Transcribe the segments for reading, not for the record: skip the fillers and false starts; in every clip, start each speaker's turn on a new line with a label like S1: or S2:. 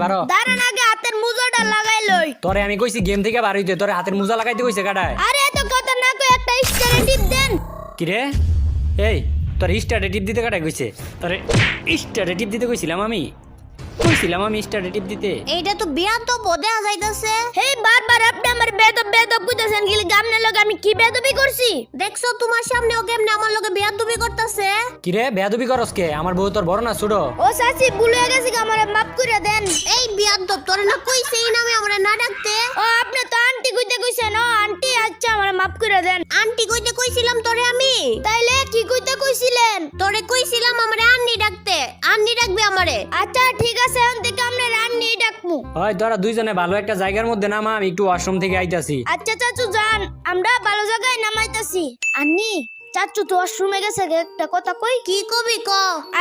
S1: বারো
S2: দাঁড়ান আগে হাতের মুজাটা লাগাই লই।
S1: তোরে আমি কইছি গেম থেকে বার হইতে, তোরে হাতের মোজা লাগাইতে কইছে কাটায়।
S2: আরে এত কথা না কই একটা স্টারে টিপ দেন।
S1: কি রে এই তোর স্টারে টিপ দিতে কাটায় কইছে? তোরে স্টারে টিপ দিতে কইছিলাম আমি স্টারে টিপ দিতে।
S3: এইটা তো বিয়া তো বোধে যাইতাছে।
S2: হে বারবার আপনি আমার বেদব বেদব কইতাছেন, গিলি গামনে লগ আমি কি বেদবি করছি?
S3: দেখছো তোমার সামনে ও কেমনে আমার লগে বিয়া তুমি করতেছে।
S1: কি রে বেয়াদবি করস কে? আমার বউ তোর বড় না ছোট?
S2: ও চাচি ভুল হয়ে গেছে, আমারে মাফ করে দেন।
S3: এই বিয়া তো তোর না কইছে এই নামে আমরা না ডাকতে।
S2: ও আপনি তো আন্টি কইতে কইছেন। ও আন্টি আচ্ছা আমারে মাফ করে দেন।
S3: আন্টি কইতে কইছিলাম তোরে আমি।
S2: তাইলে কি কইতে কইছিলেন?
S3: তোরে কইছিলাম আমারে আন্নি ডাকতে, আন্নি ডাকবে আমারে।
S2: আচ্ছা ঠিক আছে, এখন থেকে আমরা রান্নি ডাকমু।
S1: হয় তোরা দুইজনে ভালো একটা জায়গার মধ্যে নামা, আমি একটু ওয়াশরুম থেকে আইতাছি।
S2: আচ্ছা চাচু যান, আমরা ভালো জায়গায় নামাইতাছি। আন্নি চাচু তো ওয়াশরুমে গেছে, একটা কথা কই।
S3: কি কবি ক।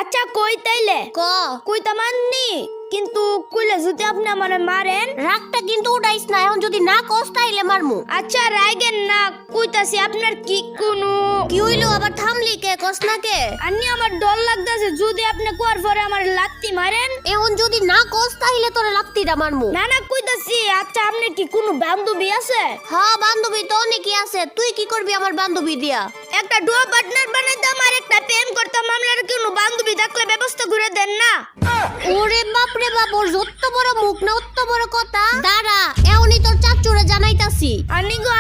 S2: আচ্ছা কই তাইলে
S3: ক।
S2: কইতাম আন্নি, কিন্তু কইলে যদি আপনি আমারে মারেন।
S3: রাগটা কিন্তু উঠাইস না, এখন যদি না কস তাইলে মারমু।
S2: আচ্ছা রাইগেন না, কইতাছি আপনার কি কোনো।
S3: কি হইলো আবার থামলি কে? কস না কে?
S2: আন্নি আমার ডর লাগতাছে, যদি আপনি কোয়ার পরে আমার লাত্তি মারেন।
S3: এখন যদি না কস তাইলে তোরে লাত্তিটা মারমু।
S2: না না কইতাছি। আচ্ছা আপনার কি কোনো বান্ধবী আছে?
S3: হ্যাঁ বান্ধবী তো অনেকই আছে। তুই কি করবি আমার বান্ধবী দিয়া?
S2: একটা ডুয়া পার্টনার বানাইতাম আর একটা প্রেম করতাম। আপনার কোনো বান্ধবী থাকলে ব্যবস্থা করে দেন না।
S3: ওরে বাপ রে বাপ, ওর যত বড় মুখ না অত বড় কথা। দাঁড়া এখনই তোর চাচুরে জানাইতাছি।
S2: আন্নি গো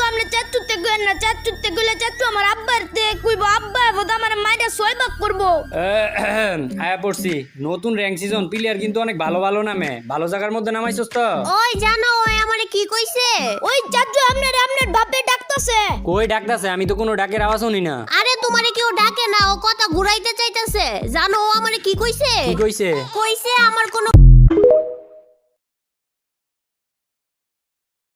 S2: আমরা চাচুতে কইেন না। চাচুতে কইলে চাচু আমার আব্বার তে কইবো, আব্বা বোধ আমার মাইরা সয়বাক করবো।
S1: আয়া পড়ছি নতুন র্যাঙ্ক সিজন, প্লেয়ার কিন্তু অনেক ভালো ভালো নামে। ভালো জায়গার মধ্যে নামাইছস তো?
S3: ওই জানো ওই আমারে কি কইছে?
S2: ওই চাচু আপনার বাপে ডাকতাছে।
S1: কই ডাকতাছে? আমি তো কোনো ডাকের আওয়াজ শুনি না।
S3: আরে তোমারে কেউ ডাকে না, ও কথা ঘুরাইতে চাইতাছে। জানো ও আমারে কি কইছে?
S1: কি কইছে?
S3: কইছে আমার কোনো